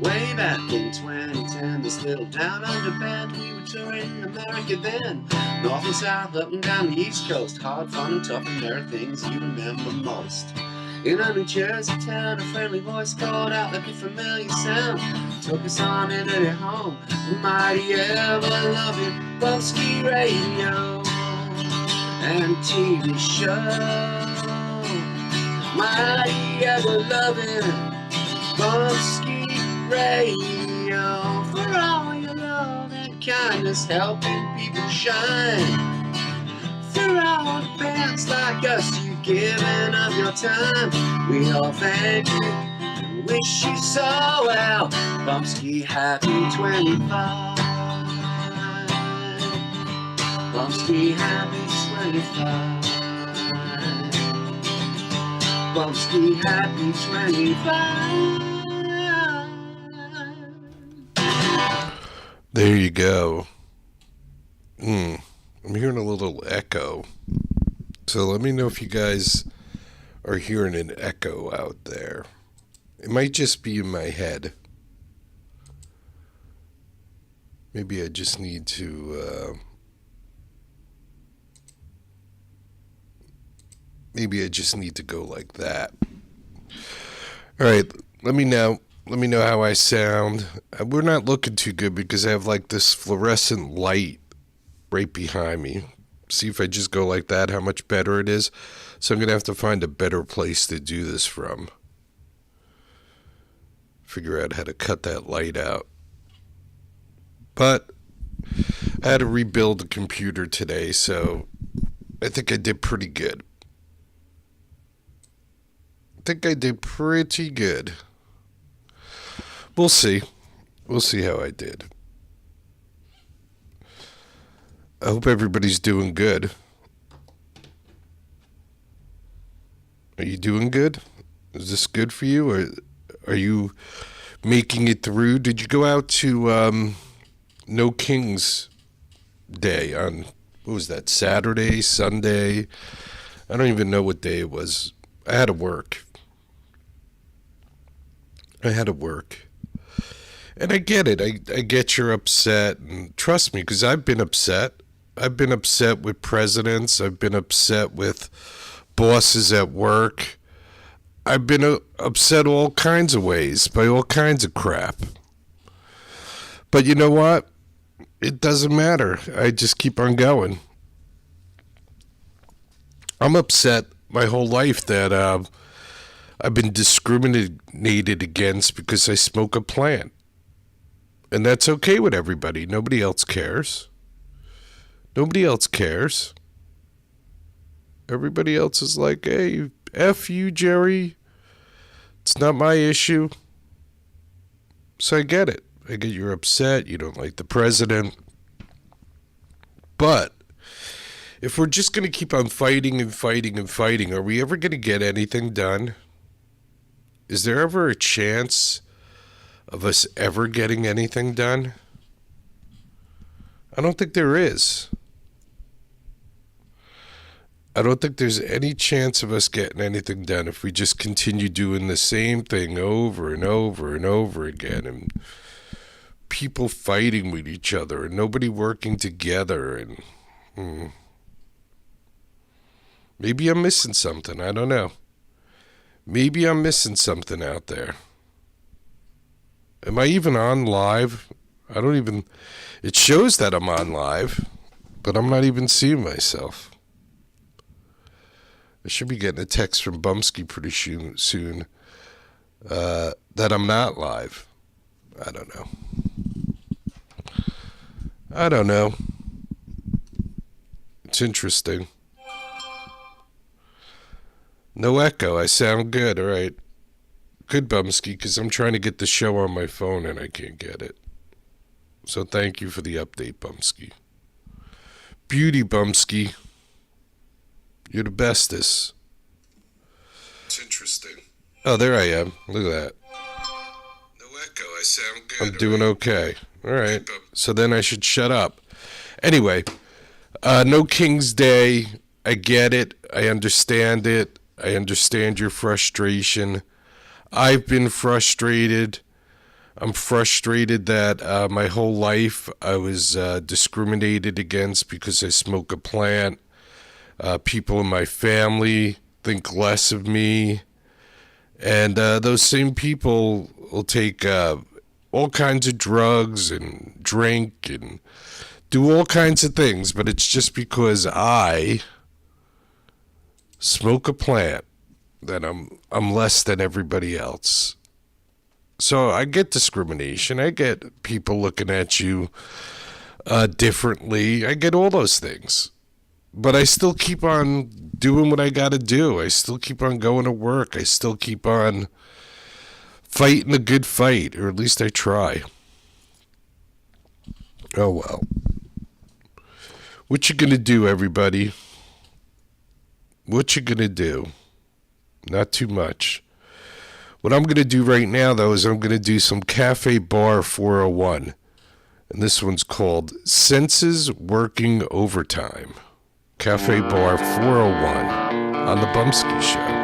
Way back in 2010, this little town under band, we were touring America then. North and south, up and down the East Coast, hard, fun and tough, and there are things you remember most. In a New Jersey town, a friendly voice called out like a familiar sound, took us on into their home, the mighty ever-loving Bumpskey radio and TV show. Mighty ever-loving Bumpskey radio, for all your love and kindness, helping people shine. For all the bands like us, you've given of your time. We all thank you and wish you so well. Bumpskey, happy 25. Bumpskey, happy 25. Bumpskey, happy 25. There you go. I'm hearing a little echo. So let me know if you guys are hearing an echo out there. It might just be in my head. Maybe I just need to go like that. All right, let me know how I sound. We're not looking too good because I have like this fluorescent light right behind me. See if I just go like that, how much better it is. So I'm going to have to find a better place to do this from. Figure out how to cut that light out. But I had to rebuild the computer today, so I think I did pretty good. We'll see. We'll see how I did. I hope everybody's doing good. Are you doing good? Is this good for you? Or are you making it through? Did you go out to No King's Day on, what was that, Saturday, Sunday? I don't even know what day it was. I had to work. And I get it. I get you're upset. And trust me, because I've been upset. I've been upset with presidents. I've been upset with bosses at work. I've been upset all kinds of ways by all kinds of crap. But you know what? It doesn't matter. I just keep on going. I'm upset my whole life that I've been discriminated against because I smoke a plant. And that's okay with everybody. Nobody else cares. Everybody else is like, hey, F you, Jerry. It's not my issue. So I get it. I get you're upset. You don't like the president. But if we're just going to keep on fighting, are we ever going to get anything done? Is there ever a chance of us ever getting anything done? I don't think there is. I don't think there's any chance of us getting anything done if we just continue doing the same thing over and over and over again, and people fighting with each other and nobody working together. And maybe I'm missing something. I don't know. Maybe I'm missing something out there. Am I even on live? It shows that I'm on live, but I'm not even seeing myself. I should be getting a text from Bumpskey pretty soon that I'm not live. I don't know. It's interesting. No echo. I sound good. All right. Good, Bumpskey, because I'm trying to get the show on my phone and I can't get it. So thank you for the update, Bumpskey. Beauty, Bumpskey. You're the bestest. It's interesting. Oh, there I am. Look at that. No echo. I sound good. I'm doing okay. All right. So then I should shut up. Anyway, No King's Day. I get it. I understand it. I understand your frustration. I've been frustrated. I'm frustrated that my whole life I was discriminated against because I smoke a plant. People in my family think less of me. And those same people will take all kinds of drugs and drink and do all kinds of things. But it's just because I smoke a plant that I'm less than everybody else. So I get discrimination. I get people looking at you differently. I get all those things. But I still keep on doing what I got to do. I still keep on going to work. I still keep on fighting a good fight, or at least I try. Oh, well. What you gonna do, everybody? What you gonna do? Not too much. What I'm going to do right now, though, is I'm going to do some Cafe Bar 401. And this one's called Senses Working Overtime. Cafe Bar 401 on the Bumpskey Show.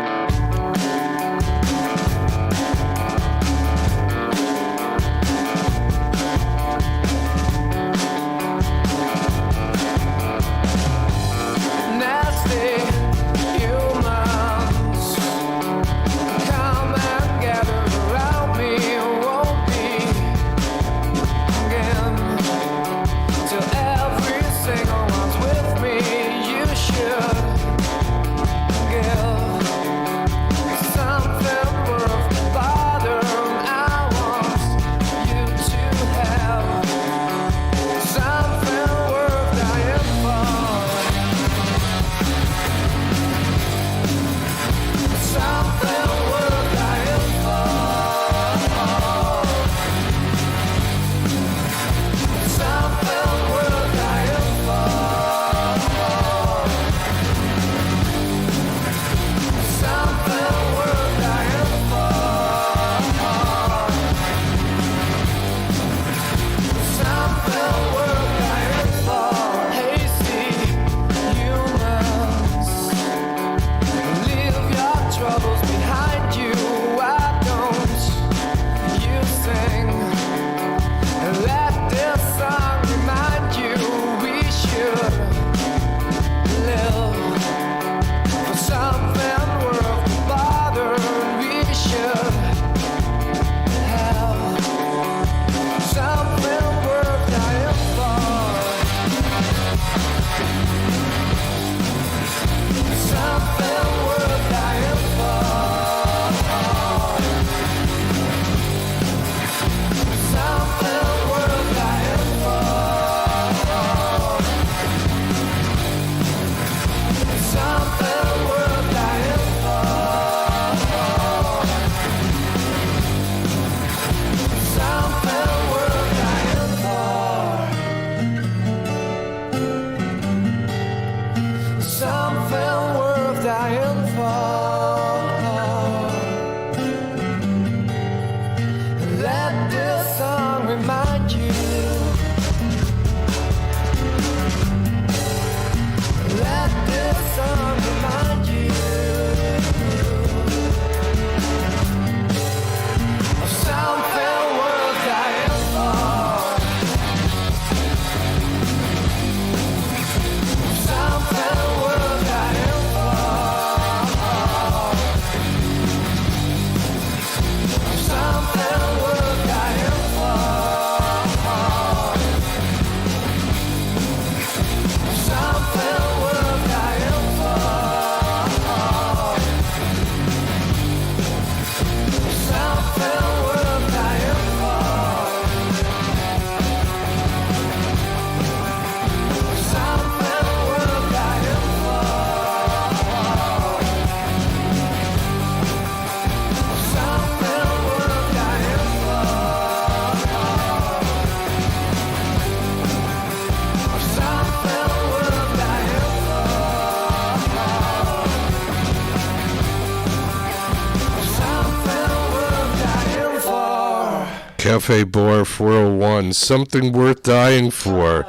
Cafe Bar 401, something worth dying for.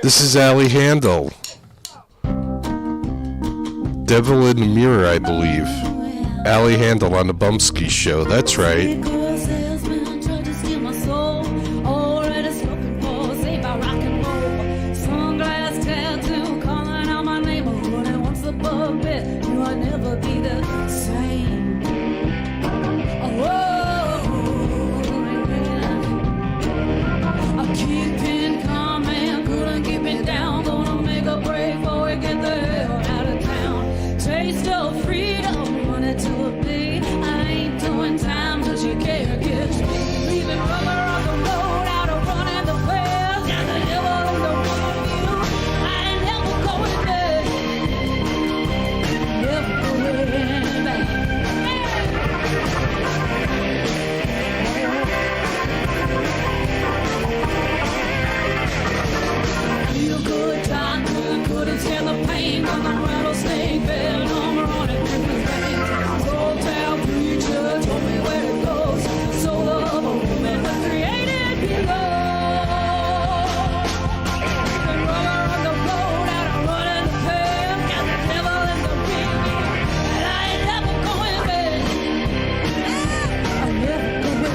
This is Allie Handel. Devil in the Mirror, I believe. Allie Handel on the Bumpskey Show, that's right. Keeping calm and couldn't keep it down. Gonna make a break before we get the hell out of town. Taste of freedom, run it to a B. I ain't doing time cause you can't catch me. Leaving rubber on the road, out of running the path. Got the devil in the wrong view. I ain't never going back. Never going back. Feel good, time good, couldn't stand the pain. Got the rattlesnake venom running through his veins. Old town preacher told me where it goes. Soul of a woman that created below. Been rubber on the road, out of running the path. Got the devil in the rear view, and I ain't never going back. I'm never going,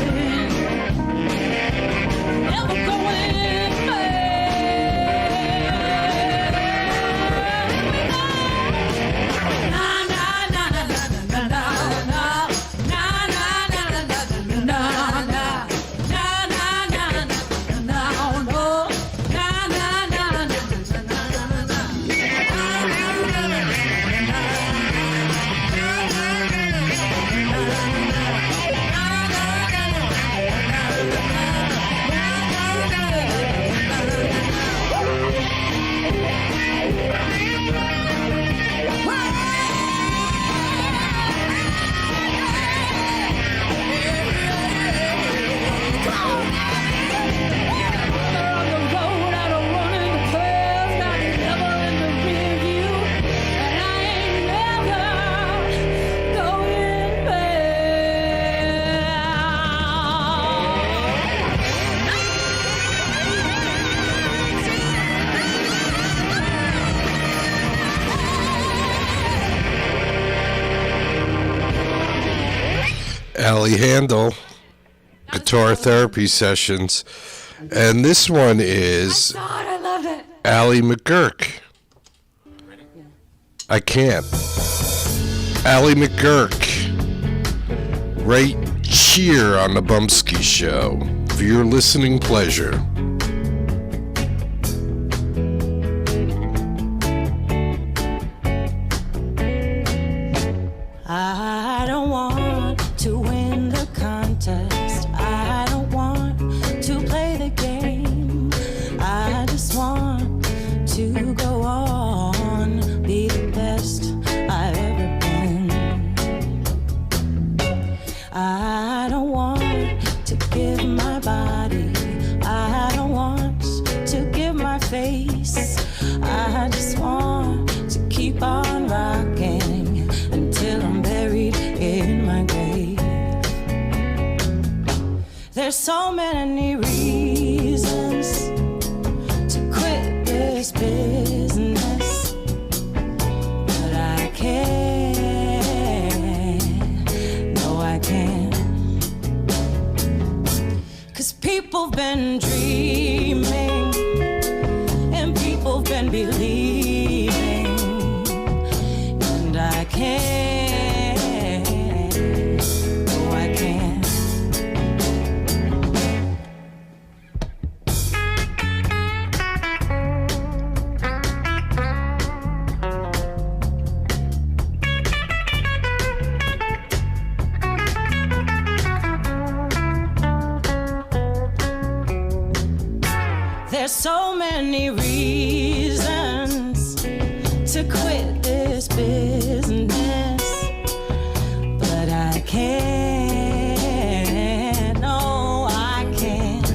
never going back. Allie Handel, Guitar Therapy Sessions. And this one is I loved it. Allie McGurk. I can't. Allie McGurk. Right here on the Bumpskey Show. For your listening pleasure. I don't want to win the contest. I don't want to play the game. I just want to go on, be the best I've ever been. I don't want to give my body. I don't want to give my face. I just want to keep on rocking until I'm buried in my grave. There's so many reasons to quit this business, but I can't. No, I can't. 'Cause people've been dreaming and people've been believing, and I can't, no I can't. There's so many reasons to quit this business, but I can't, no I can't.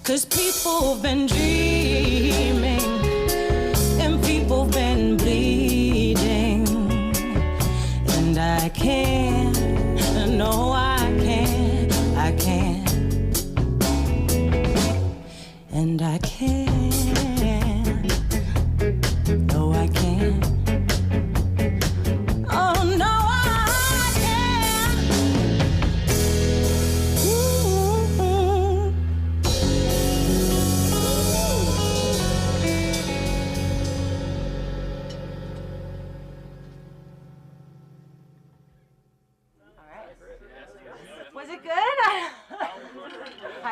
'Cause people've been dreaming and people've been bleeding, and I can't, no I can't, I can't. And I can't, no I can't. Oh no I can't. Ooh.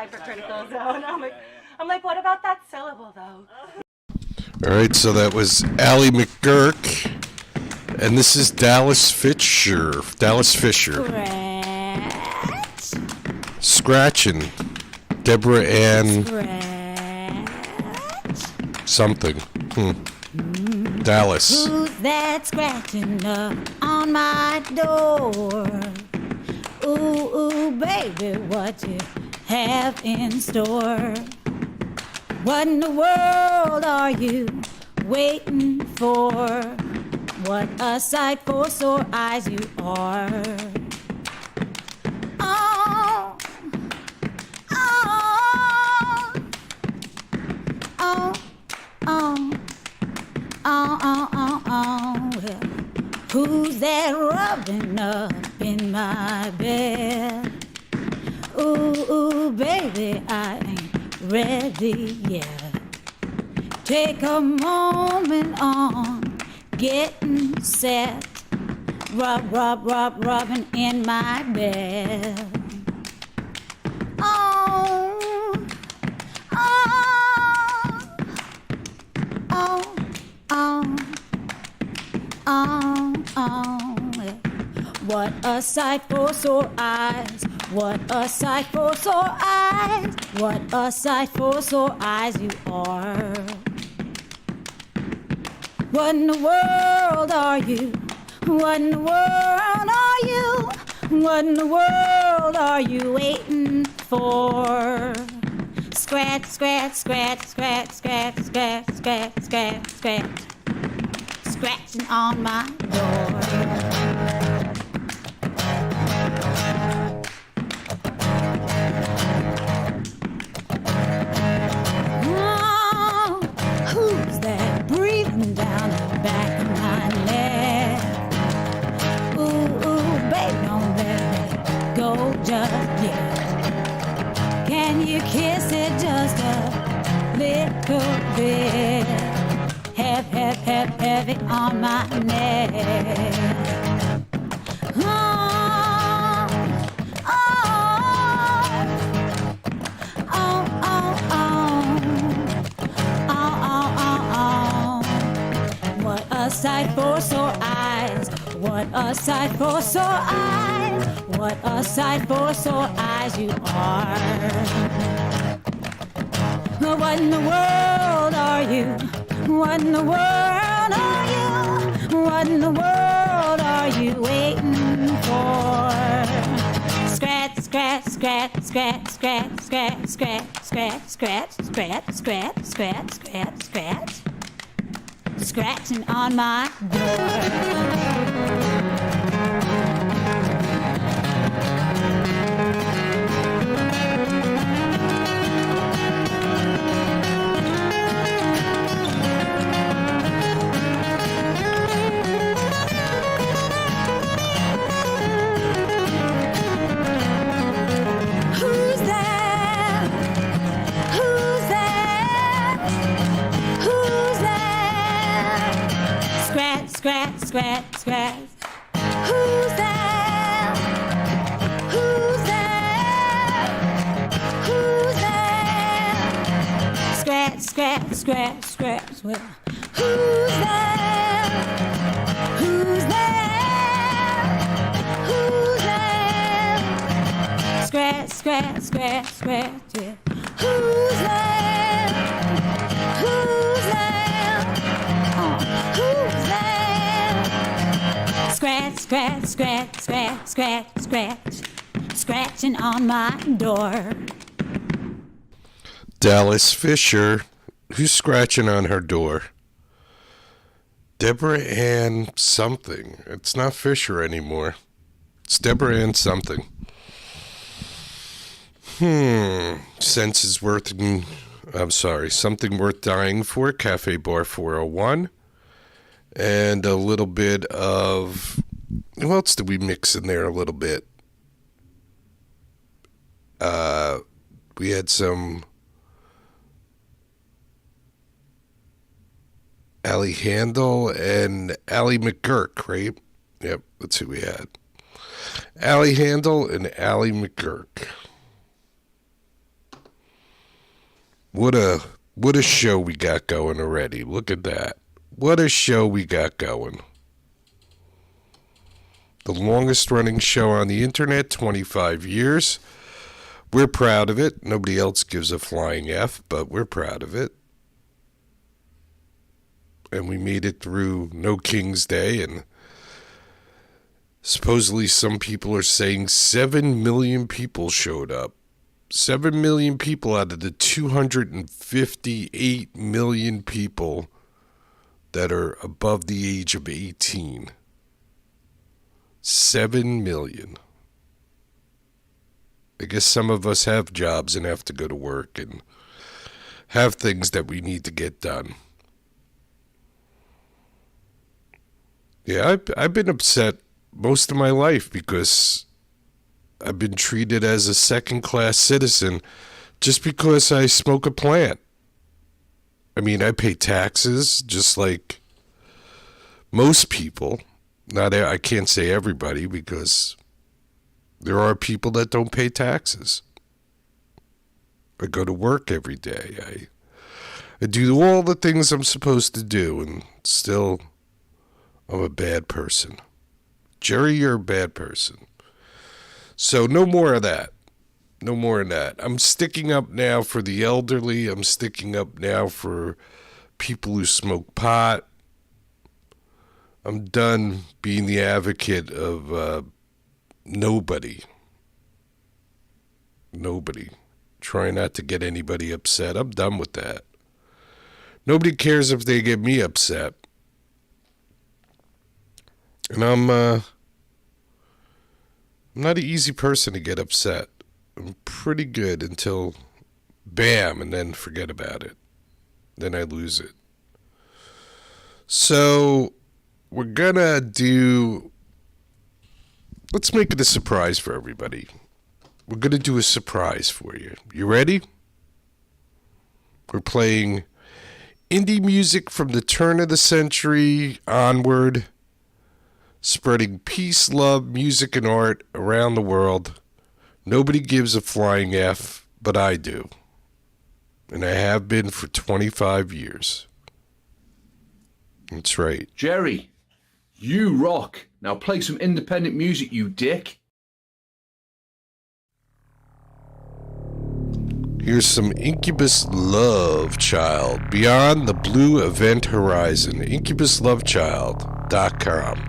hypercritical zone. I'm like, what about that syllable though? All right, so that was Allie McGurk, and this is Dallas Fisher. Scratching. Deborah Ann. Something. Dallas. Who's that scratching up on my door? Ooh, ooh, baby, what you have in store? What in the world are you waiting for? What a sight for sore eyes you are. Oh, oh, oh, oh, oh. Well, who's that rubbing up in my bed? Ooh, baby, I ain't ready yet. Take a moment on getting set. Rubbing in my bed. Oh, oh, oh, oh, oh. What a sight for sore eyes. What a sight for sore eyes. What a sight for sore eyes you are. What in the world are you? What in the world are you? What in the world are you waiting for? Scratch, scratch, scratch, scratch, scratch, scratch, scratch, scratch, scratch. Scratching on my door. Who's that breathing down the back of my neck? Ooh, baby, don't let me go just yet. Can you kiss it just a little bit? Heavy on my neck. Oh, oh, oh, oh. What a sight for sore eyes. What a sight for sore eyes. What a sight for sore eyes you are. What in the world are you? What in the world are you? What in the world are you waiting for? Scratch, scratch, scratch, scratch, scratch, scratch, scratch, scratch, scratch, scratch, scratch, scratch, scratch, scratch. Scratching on my door. Scratch, scratch, scratch. Who's there? Who's there? Who's there? Scratch, scratch, scratch, scratch. Well, who's there? Who's there? Who's there? Scratch, scratch, scratch, scratch. Yeah. Who's there? Who's there? Who's there? Scratch, scratch, scratch, scratch, scratch, scratch. Scratching on my door. Dallas Fisher. Who's scratching on her door? Deborah Ann something. It's not Fisher anymore. It's Deborah Ann something. Something Worth Dying For, Cafe Bar 401. And a little bit of, what else did we mix in there a little bit? We had some Allie Handel and Allie McGurk, right? Yep, that's who we had. Allie Handel and Allie McGurk. What a show we got going already. Look at that. What a show we got going. The longest running show on the internet, 25 years. We're proud of it. Nobody else gives a flying F, but we're proud of it. And we made it through No King's Day, and supposedly some people are saying 7 million people showed up. 7 million people out of the 258 million people that are above the age of 18. 7 million. I guess some of us have jobs and have to go to work and have things that we need to get done. Yeah, I've been upset most of my life because I've been treated as a second-class citizen just because I smoke a plant. I mean, I pay taxes just like most people. I can't say everybody because there are people that don't pay taxes. I go to work every day. I do all the things I'm supposed to do, and still I'm a bad person. Jerry, you're a bad person. So no more of that. No more of that. I'm sticking up now for the elderly. I'm sticking up now for people who smoke pot. I'm done being the advocate of nobody. Nobody. Try not to get anybody upset. I'm done with that. Nobody cares if they get me upset. And I'm not an easy person to get upset. I'm pretty good until bam, and then forget about it. Then I lose it. So we're gonna let's make it a surprise for everybody. We're gonna do a surprise for you. You ready? We're playing indie music from the turn of the century onward, spreading peace, love, music, and art around the world. Nobody gives a flying F, but I do. And I have been for 25 years. That's right. Jerry, you rock. Now play some independent music, you dick. Here's some Incubus Love Child, Beyond the Blue Event Horizon. IncubusLoveChild.com.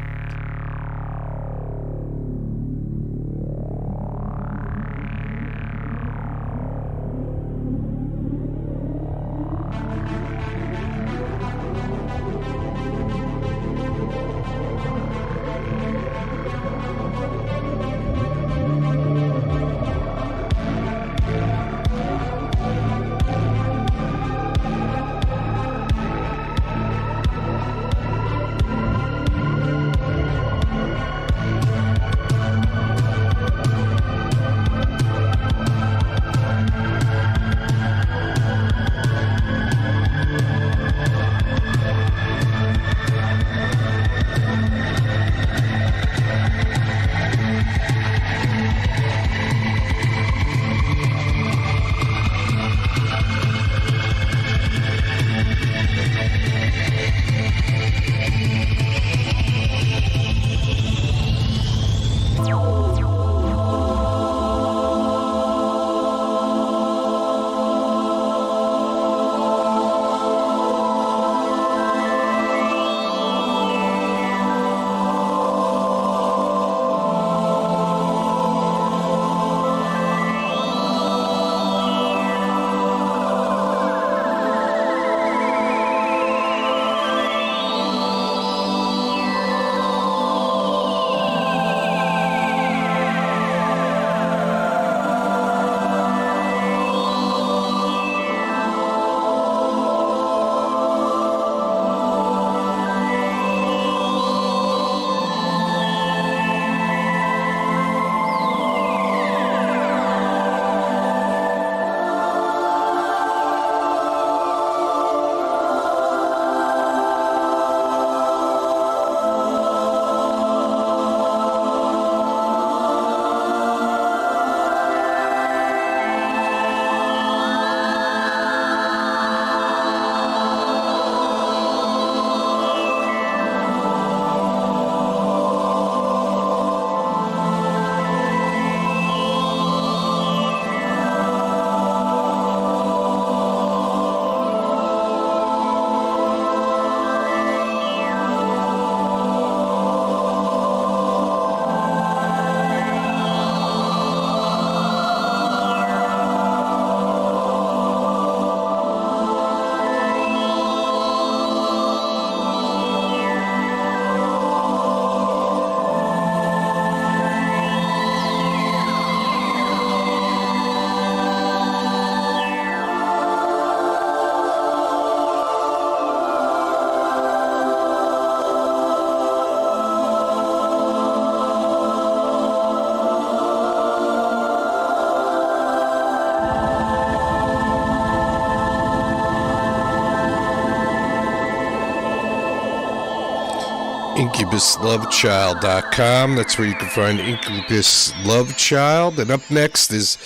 IncubusLoveChild.com. That's where you can find Incubus Love Child. And up next is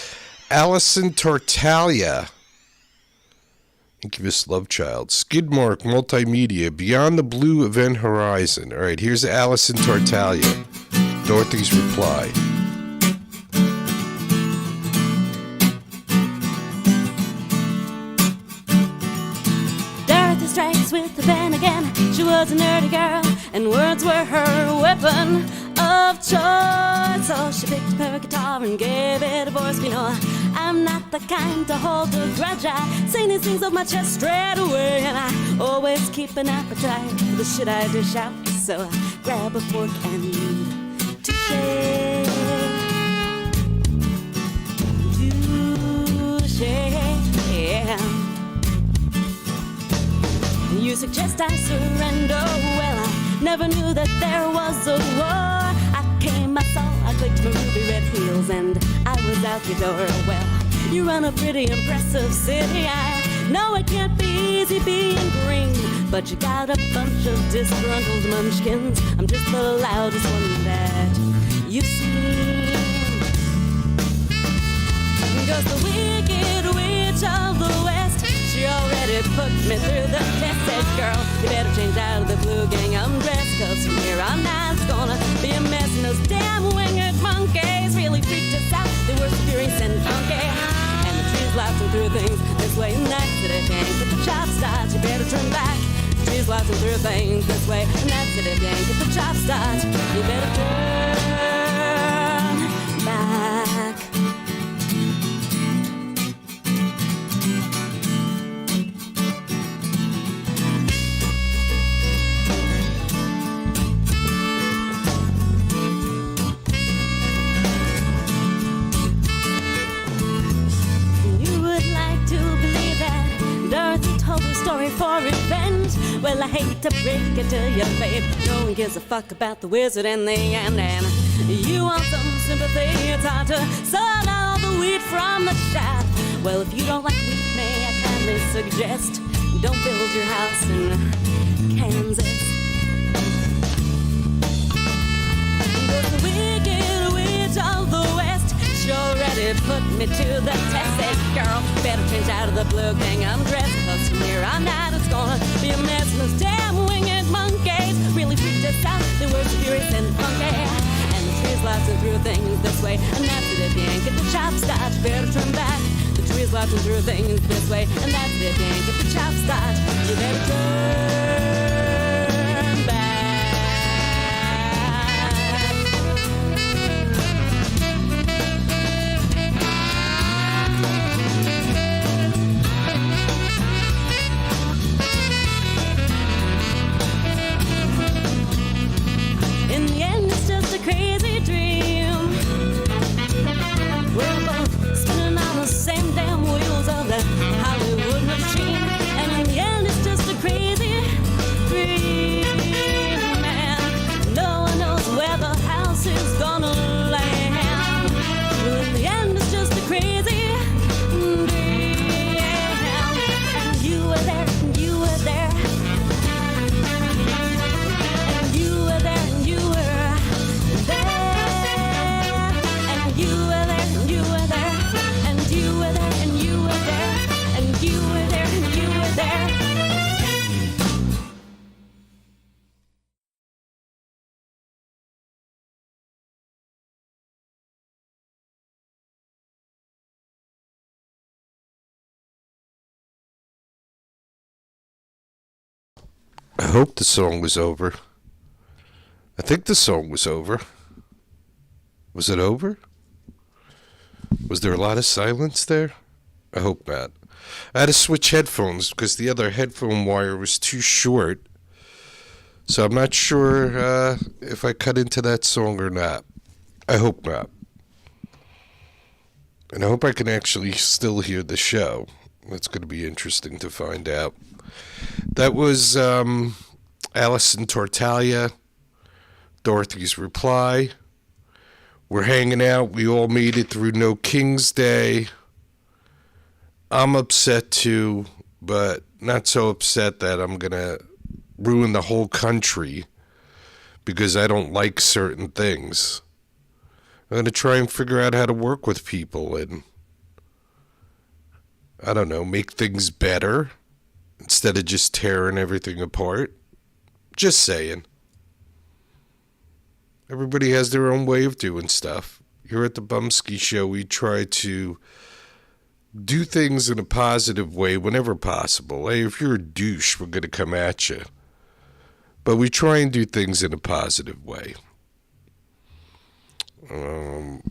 Allison Tartaglia. Incubus Love Child. Skidmark Multimedia. Beyond the Blue Event Horizon. All right, here's Allison Tartaglia. Dorothy's Reply. Dorothy strikes with the pen again. She was a nerdy girl, and words were her weapon of choice. So she picked up her guitar and gave it a voice. You know, I'm not the kind to hold a grudge. I say these things off my chest straight away, and I always keep an appetite for the shit I dish out. So I grab a fork and touche. Yeah. You suggest I surrender. Well, I never knew that there was a war. I came, I saw, I clicked my ruby red heels, and I was out the door. Well, you run a pretty impressive city. I know it can't be easy being green, but you got a bunch of disgruntled munchkins. I'm just the loudest one that you've seen. Cause the wicked witch of the West, she already put me through the test. Said, girl, you better change out of the blue gingham dress, cause from here on out it's gonna be a mess. And those damn winged monkeys really freaked us out. They were furious and funky, and the trees blasting through things this way and that. Said if you ain't get the chop start, you better turn back. The trees blasting through things this way and that. Said if you ain't get the chop start, you better turn back. Story for revenge. Well, I hate to break it to you, babe. No one gives a fuck about the wizard in the end. And you want some sympathy, it's hard to sort all the wheat from the chaff. Well, if you don't like wheat, may I kindly suggest don't build your house in Kansas. But the wicked witch of the West, she already put me to the test. Said, girl, better change out of the blue gingham dress, cause from here on out it's gonna be a mess. And those damn winged monkeys really freaked us out. They were furious and funky, and the trees blasting through things this way and that's it. If you ain't get the chop start, you better turn back. The trees blasting through things this way and that's it. If you ain't get the chop start, you better turn back. Crazy dream. We're both spinning on the same damn wheels of that Hollywood machine, and in the end it's just a crazy dream. And no one knows where the house is gonna land. Well, in the end it's just a crazy dream. And you were there, and you were there, and you were there, and you were I hope the song was over. I think the song was over. Was it over? Was there a lot of silence there? I hope not. I had to switch headphones because the other headphone wire was too short. So I'm not sure if I cut into that song or not. I hope not. And I hope I can actually still hear the show. That's going to be interesting to find out. That was Allison Tartaglia, Dorothy's Reply. We're hanging out. We all made it through No King's Day. I'm upset too, but not so upset that I'm going to ruin the whole country because I don't like certain things. I'm going to try and figure out how to work with people and, I don't know, make things better instead of just tearing everything apart. Just saying. Everybody has their own way of doing stuff. Here at the Bumpskey Show, we try to do things in a positive way whenever possible. Hey, if you're a douche, we're going to come at you. But we try and do things in a positive way.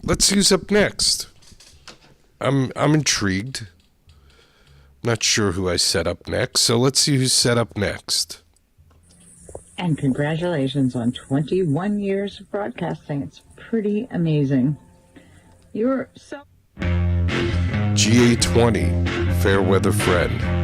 Let's see who's up next. I'm intrigued. Not sure who I set up next, so let's see who's set up next. And congratulations on 21 years of broadcasting. It's pretty amazing. You're so... GA20, Fairweather Friend.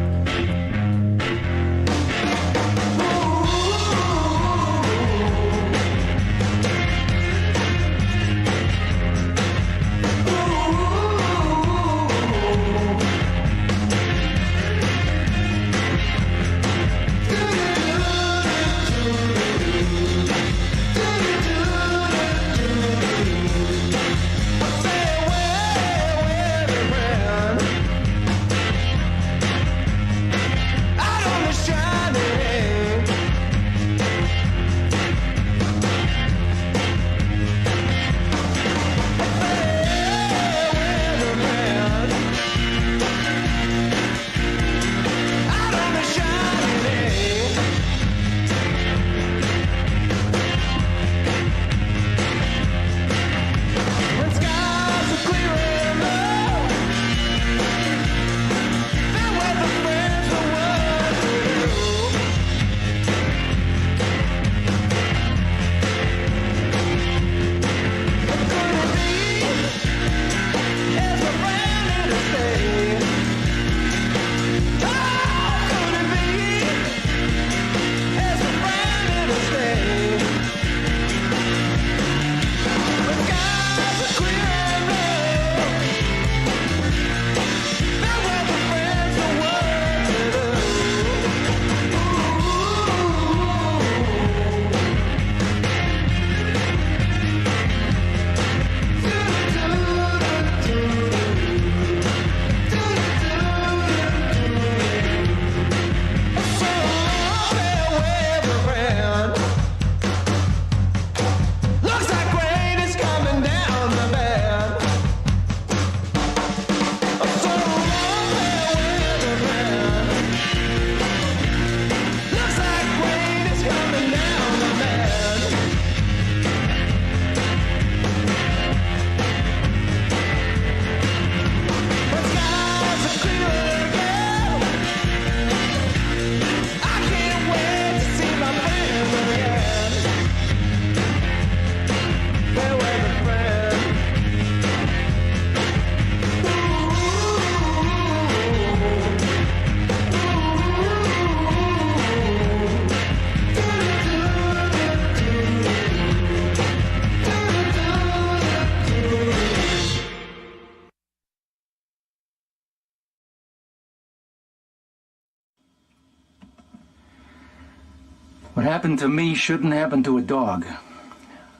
What happened to me shouldn't happen to a dog.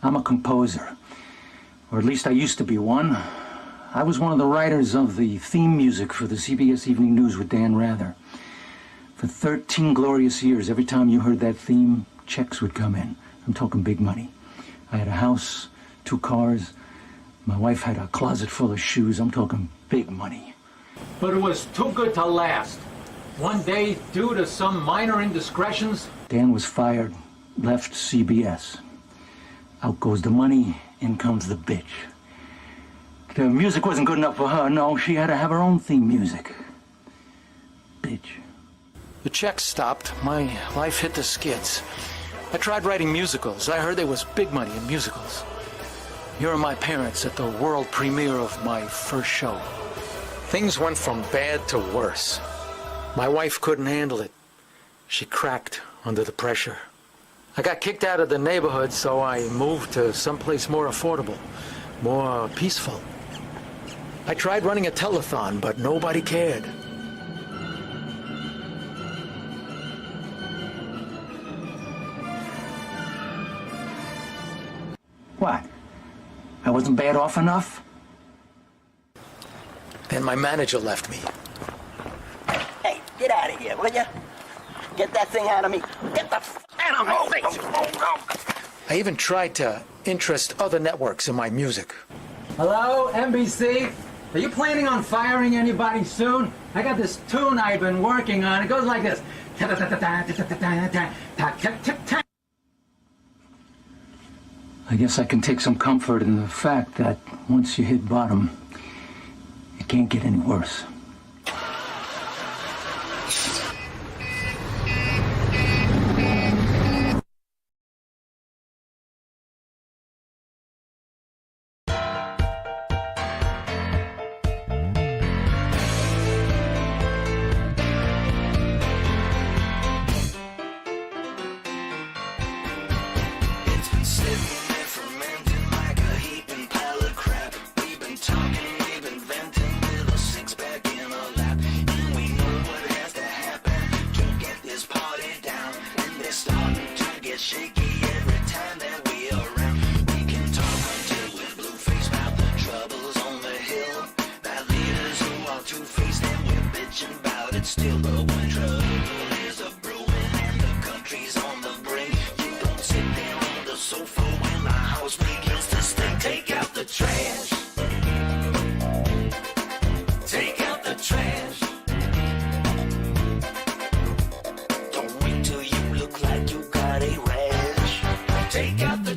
I'm a composer, or at least I used to be one. I was one of the writers of the theme music for the CBS Evening News with Dan Rather. For 13 glorious years, every time you heard that theme, checks would come in. I'm talking big money. I had a house, 2 cars. My wife had a closet full of shoes. I'm talking big money. But it was too good to last. One day, due to some minor indiscretions, Dan was fired, left CBS. Out goes the money, in comes the bitch. The music wasn't good enough for her, no, she had to have her own theme music. Bitch. The checks stopped, my life hit the skids. I tried writing musicals. I heard there was big money in musicals. Here are my parents at the world premiere of my first show. Things went from bad to worse. My wife couldn't handle it. She cracked under the pressure. I got kicked out of the neighborhood, so I moved to someplace more affordable, more peaceful. I tried running a telethon, but nobody cared. What? I wasn't bad off enough? Then my manager left me. Hey, get out of here, will ya? Get that thing out of me. Get the f out of my face. I even tried to interest other networks in my music. Hello, NBC? Are you planning on firing anybody soon? I got this tune I've been working on. It goes like this. I guess I can take some comfort in the fact that once you hit bottom, it can't get any worse. Take out the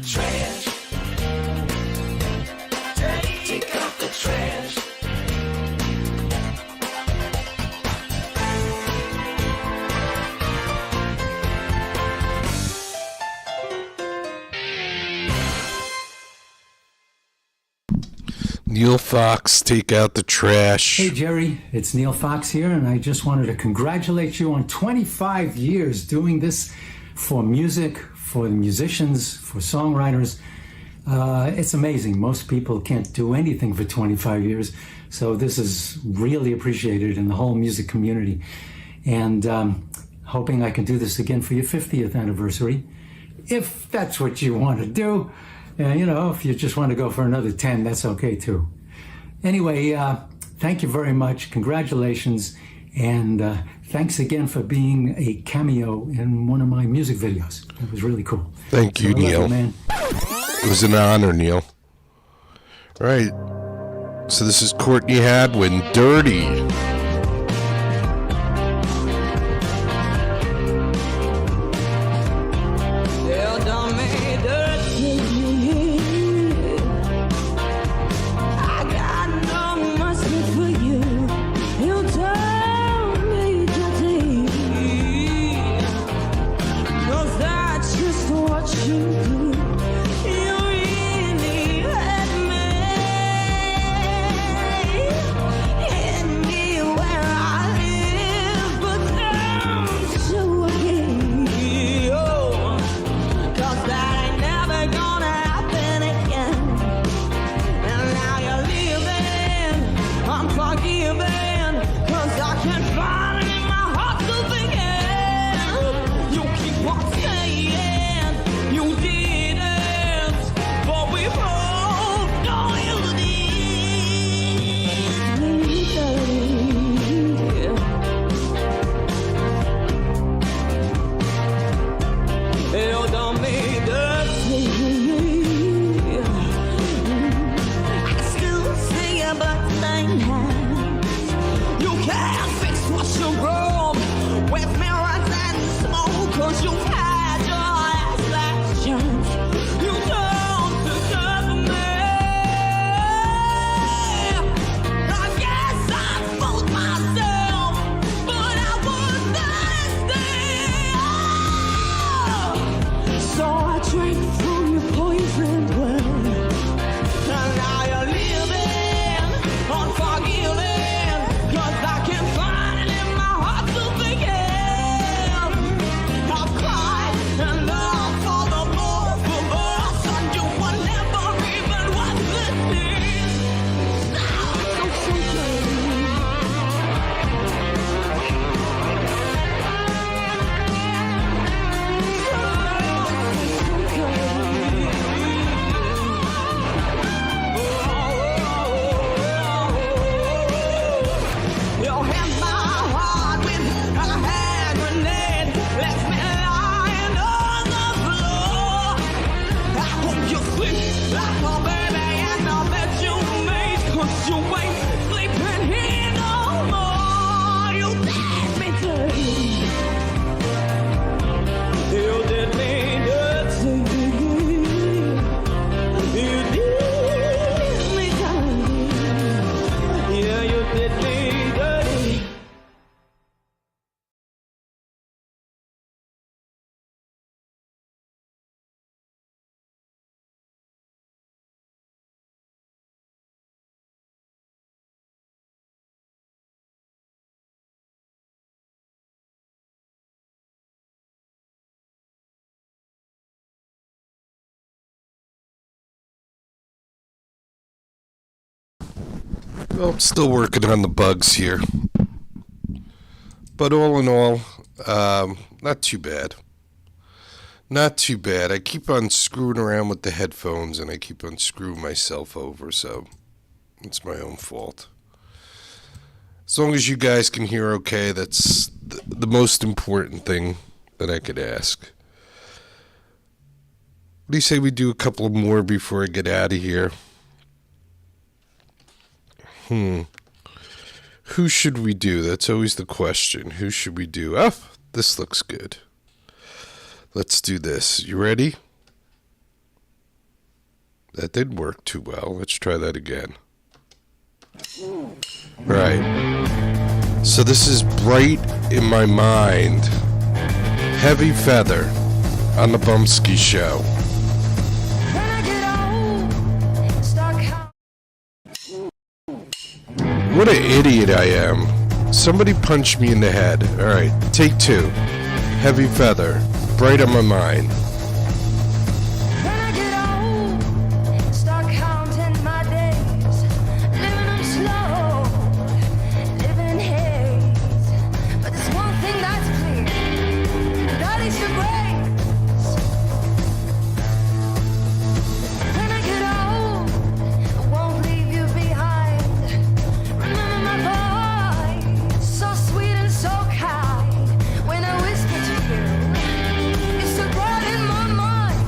trash. Take Neil Fox, take out the trash. Hey, Jerry, it's Neil Fox here, and I just wanted to congratulate you on 25 years doing this for music, for the musicians, for songwriters. It's amazing. Most people can't do anything for 25 years, so this is really appreciated in the whole music community. And hoping I can do this again for your 50th anniversary, if that's what you want to do. You know, if you just want to go for another 10, that's okay too. Anyway, thank you very much. Congratulations. And thanks again for being a cameo in one of my music videos. It was really cool. Thank you, Neil. Man. It was an honor, Neil. All right. So this is Courtney Hadwin, Dirty. Well, I'm still working on the bugs here. But all in all, not too bad. Not too bad. I keep on screwing around with the headphones and I keep on screwing myself over, so it's my own fault. As long as you guys can hear okay, that's the most important thing that I could ask. What do you say we do a couple more before I get out of here? Who should we do? That's always the question. Who should we do? Oh, this looks good. Let's do this. You ready? That didn't work too well. Let's try that again. Right. So this is Bright in My Mind. Heavy Feather on the Bumpskey Show. What an idiot I am. Somebody punched me in the head. Alright, take 2. Heavy Feather, Bright on My Mind. When I get old, start counting my days, living them slow, living in haze. But there's one thing that's clear, that is your grace. When I get old, I won't leave you behind. Remember my voice, so sweet and so kind. When I whisper to you, it's so bright in my mind.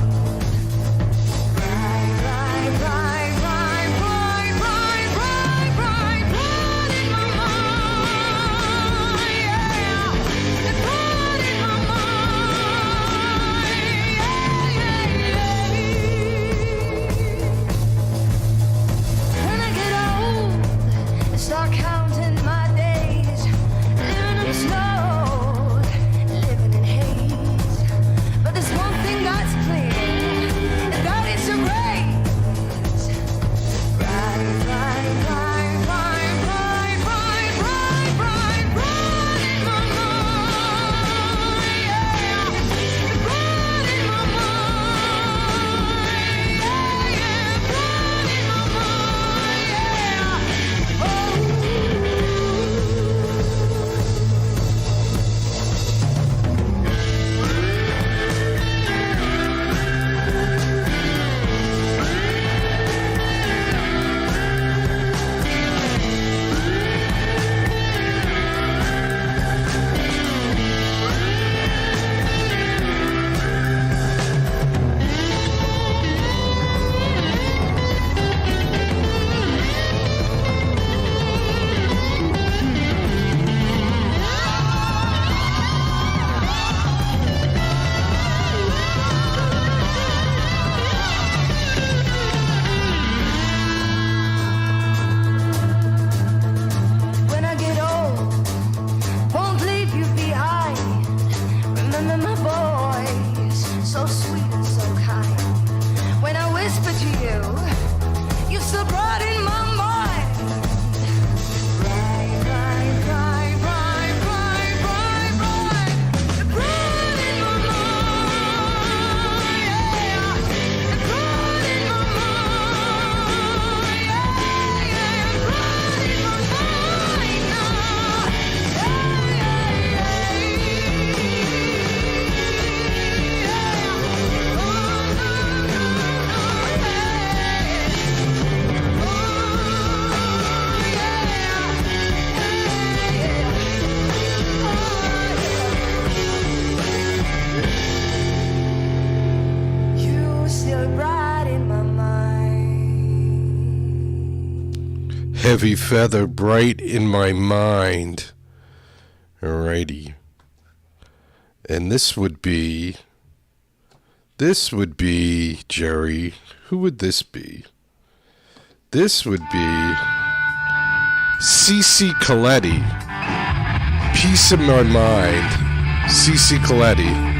Bright, bright, bright, bright, bright, bright, bright, bright, bright in my mind. Yeah, it's bright in my mind. When I get old, I start counting my days, living them slow, living in haze. But there's one thing that's clear, and that is your grace. Bright, bright, bright, bright, bright, bright, bright, bright, bright in my mind. Yeah, bright in my mind. Yeah, bright in my mind. Yeah. Oh. When I get old, won't leave you behind. Remember my voice, so sweet and so kind. When I whisper to you, you're so bright in my mind. Bright, bright, bright, bright, bright, bright, bright. You're bright in my mind. Yeah, you're bright in my mind. Yeah, yeah, bright in my mind now. You still bright in my mind. Heavy Feather, Bright in My Mind. Alrighty. And this would be, Jerry, who would this be? This would be Cece Coletti. Peace in My Mind. Cece Coletti.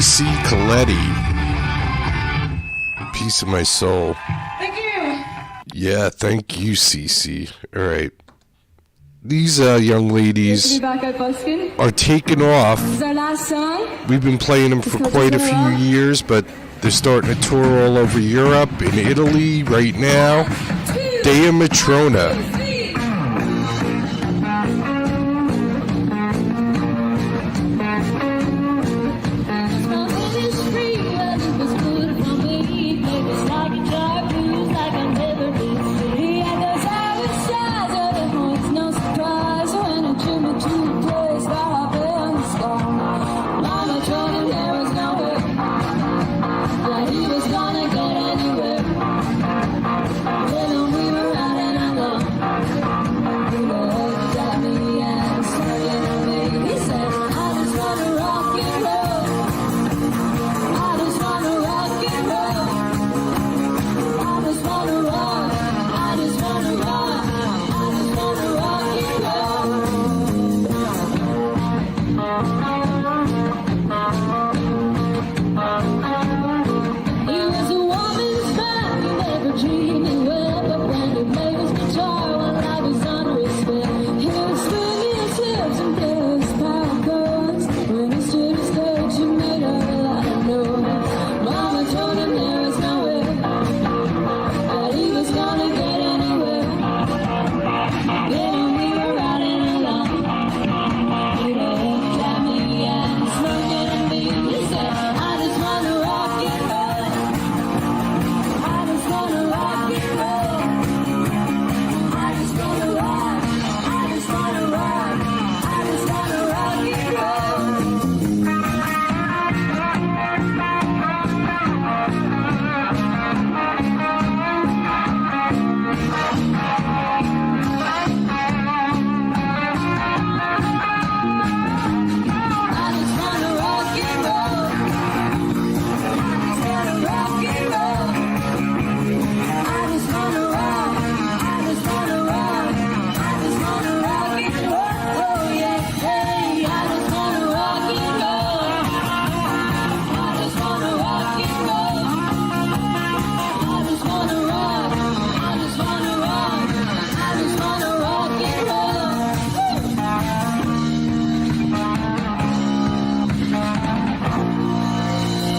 CC Coletti. Piece of my soul. Thank you. Yeah, thank you, CC. All right. These young ladies are taking off. This is our last song. We've been playing them for quite a few years, but they're starting to tour all over Europe, in Italy right now. Dea Matrona.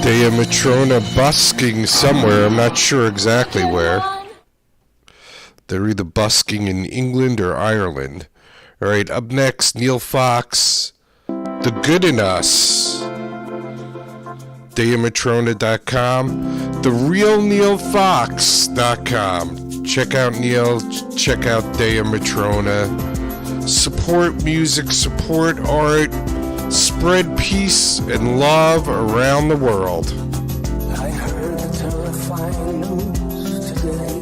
Dea Matrona busking somewhere. I'm not sure exactly where. They're either busking in England or Ireland. All right, up next, Neil Fox, The Good in Us. DeaMatrona.com. TheRealNeilFox.com. Check out Neil. Check out Dea Matrona. Support music, support art. Spread peace and love around the world. I heard the terrifying news today.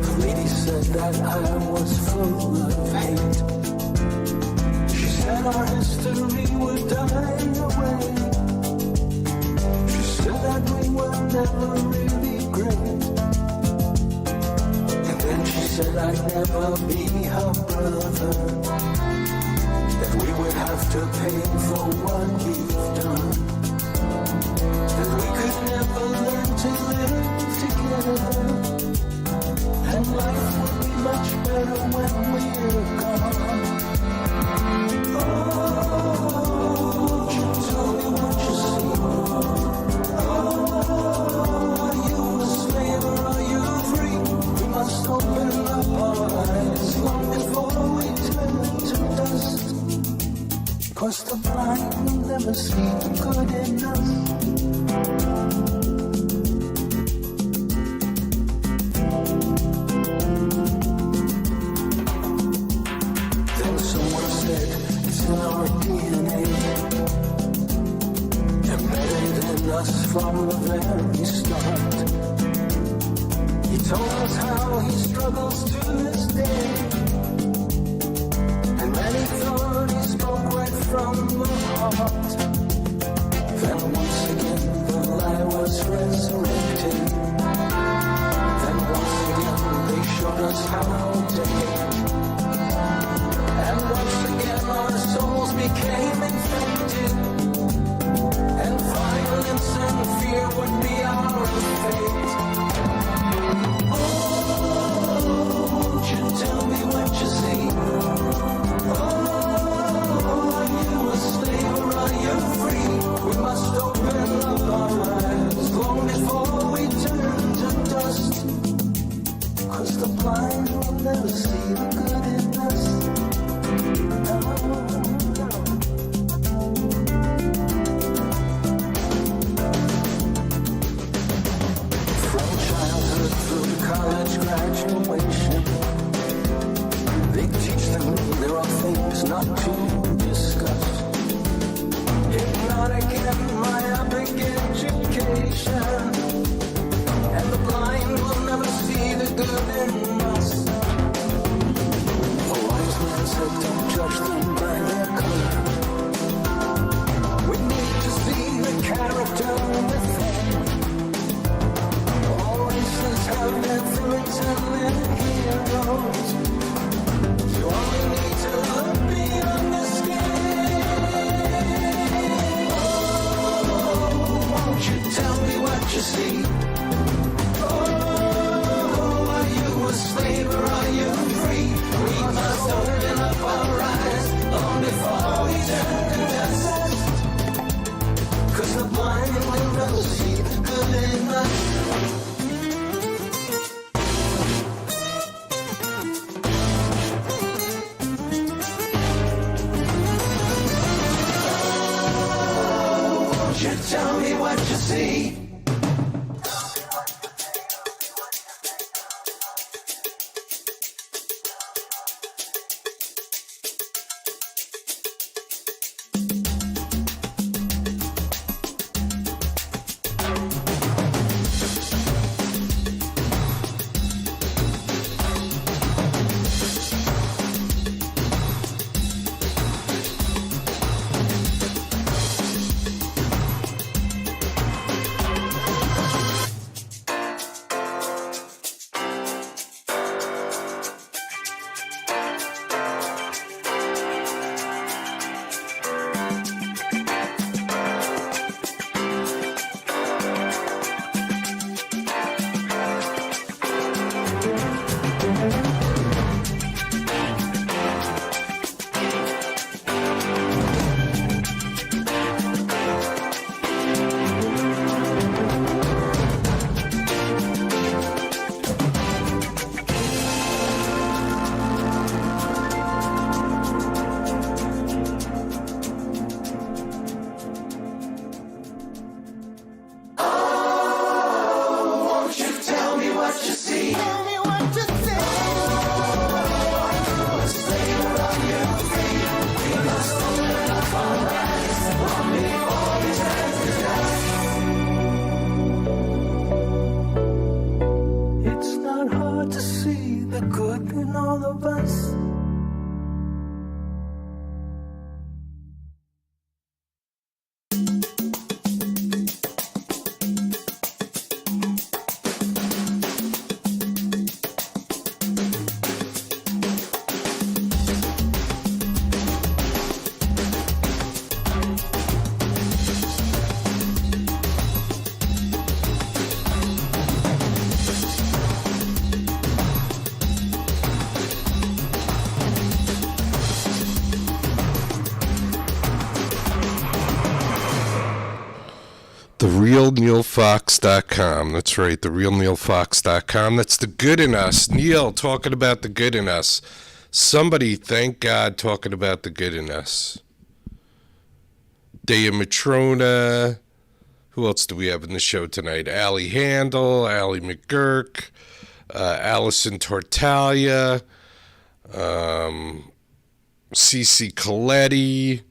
The lady said that I was full of hate. She said our history would die away. She said that we were never really great. And then she said I'd never be her brother. That we would have to pay for what we've done. That we could never learn to live together. And life would be much better when we're gone. Oh, won't you tell me what you see? Oh, are you a slave or are you free? We must open up our eyes long before we turn to dust. 'Cause the blind will never see the good in us. Then someone said it's in our DNA, embedded in us from the very start. He told us how he struggles to this day. And many thought he spoke right from the heart. Then once again the lie was resurrected. Then once again they showed us how to hate. And once again our souls became infected. never see the good in us. From childhood through college graduation, they teach them there are things not to discuss. Hypnotic and myopic education, and the blind will never see the good in us. A wise man said, don't judge them by their color. We need to see the character within. All races have their villains and their heroes. You only need to look beyond the skin. Oh, won't you tell me what you see? Oh, are you a slave or are you free? We must open up our eyes long before we turn to dust. 'Cause the blind will never see the good in us. Won't you tell me what you see? TheRealNeilFox.com. That's right, TheRealNeilFox.com. That's the good in us. Neil talking about the good in us. Somebody, thank God, talking about the good in us. Dea Matrona. Who else do we have in the show tonight? Allie Handel, Allie McGurk, Allison Tortalia, Cece Coletti.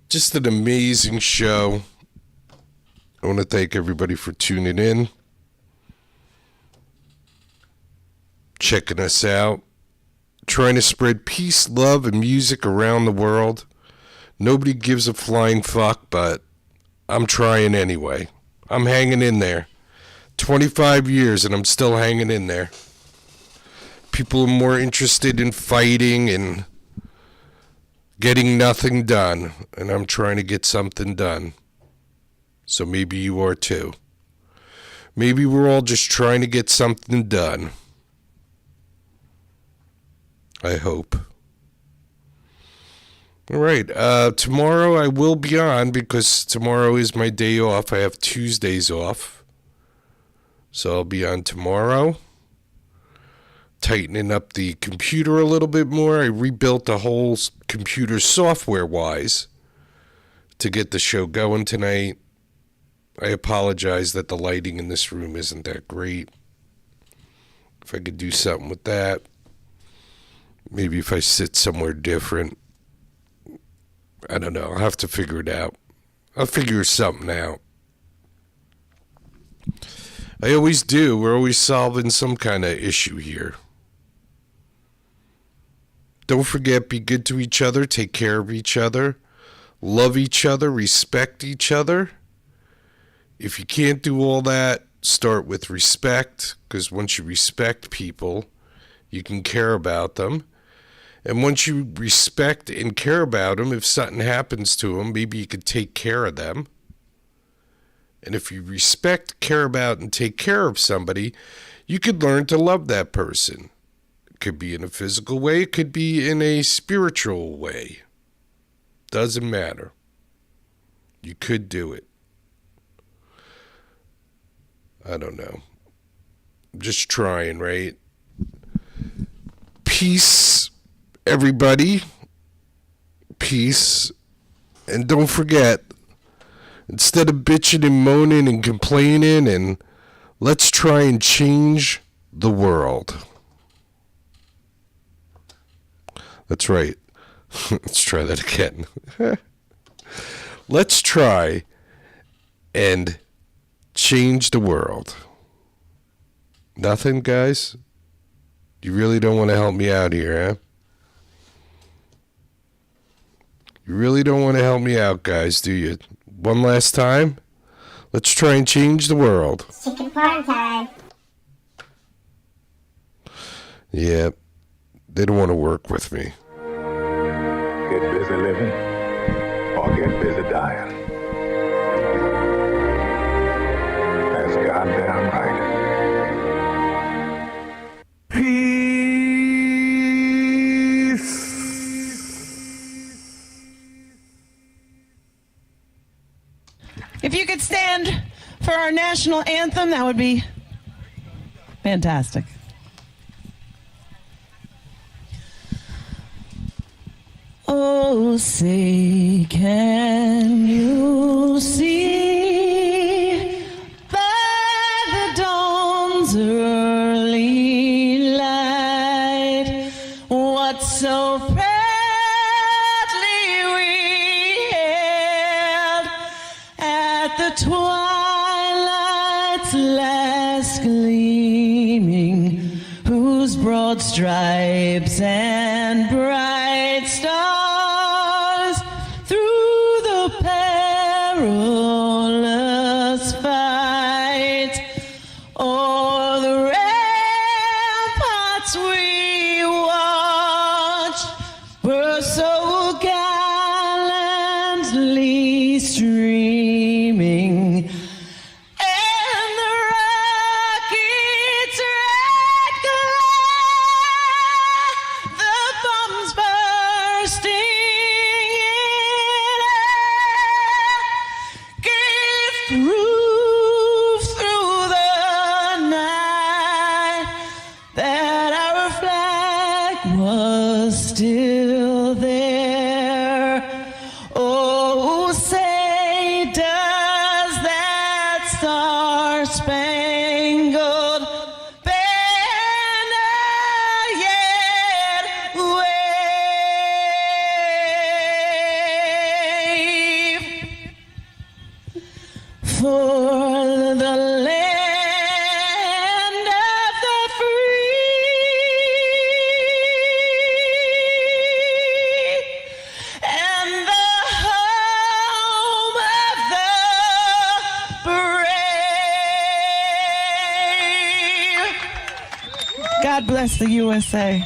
Just an amazing show. I want to thank everybody for tuning in, checking us out, trying to spread peace, love, and music around the world. Nobody gives a flying fuck, but I'm trying anyway. I'm hanging in there. 25 years and I'm still hanging in there. People are more interested in fighting and getting nothing done, and I'm trying to get something done. So maybe you are too. Maybe we're all just trying to get something done. I hope. All right. Tomorrow I will be on because tomorrow is my day off. I have Tuesdays off. So I'll be on tomorrow. tightening up the computer a little bit more. I rebuilt the whole computer software-wise to get the show going tonight. I apologize that the lighting in this room isn't that great. If I could do something with that. Maybe if I sit somewhere different. I don't know. I'll have to figure it out. I'll figure something out. I always do. We're always solving some kind of issue here. Don't forget, be good to each other, take care of each other, love each other, respect each other. If you can't do all that, start with respect, because once you respect people, you can care about them. And once you respect and care about them, if something happens to them, maybe you could take care of them. And if you respect, care about, and take care of somebody, you could learn to love that person. It could be in a physical way. It could be in a spiritual way. Doesn't matter. You could do it. I don't know. I'm just trying, right? Peace, everybody. Peace. And don't forget, instead of bitching and moaning and complaining, and let's try and change the world. That's right. Let's try that again. Let's try and change the world. Nothing, guys? You really don't want to help me out here, huh? You really don't want to help me out, guys, do you? One last time? Let's try and change the world. Chicken parm time. Yeah, they don't want to work with me. Get busy living or get busy dying. That's goddamn right. If you could stand for our national anthem, that would be fantastic. Oh, say, can you see by the dawn's early light what so proudly we hailed at the twilight's last gleaming, whose broad stripes and bright stars through the perilous fight o'er the ramparts we watched were so gallantly streaming. And the rocket's red glare, the bombs bursting in air, gave proof through the night that our flag was still there. Oh, say, does that star-spangled banner yet wave for the land of the free and the home of the brave? God bless the USA.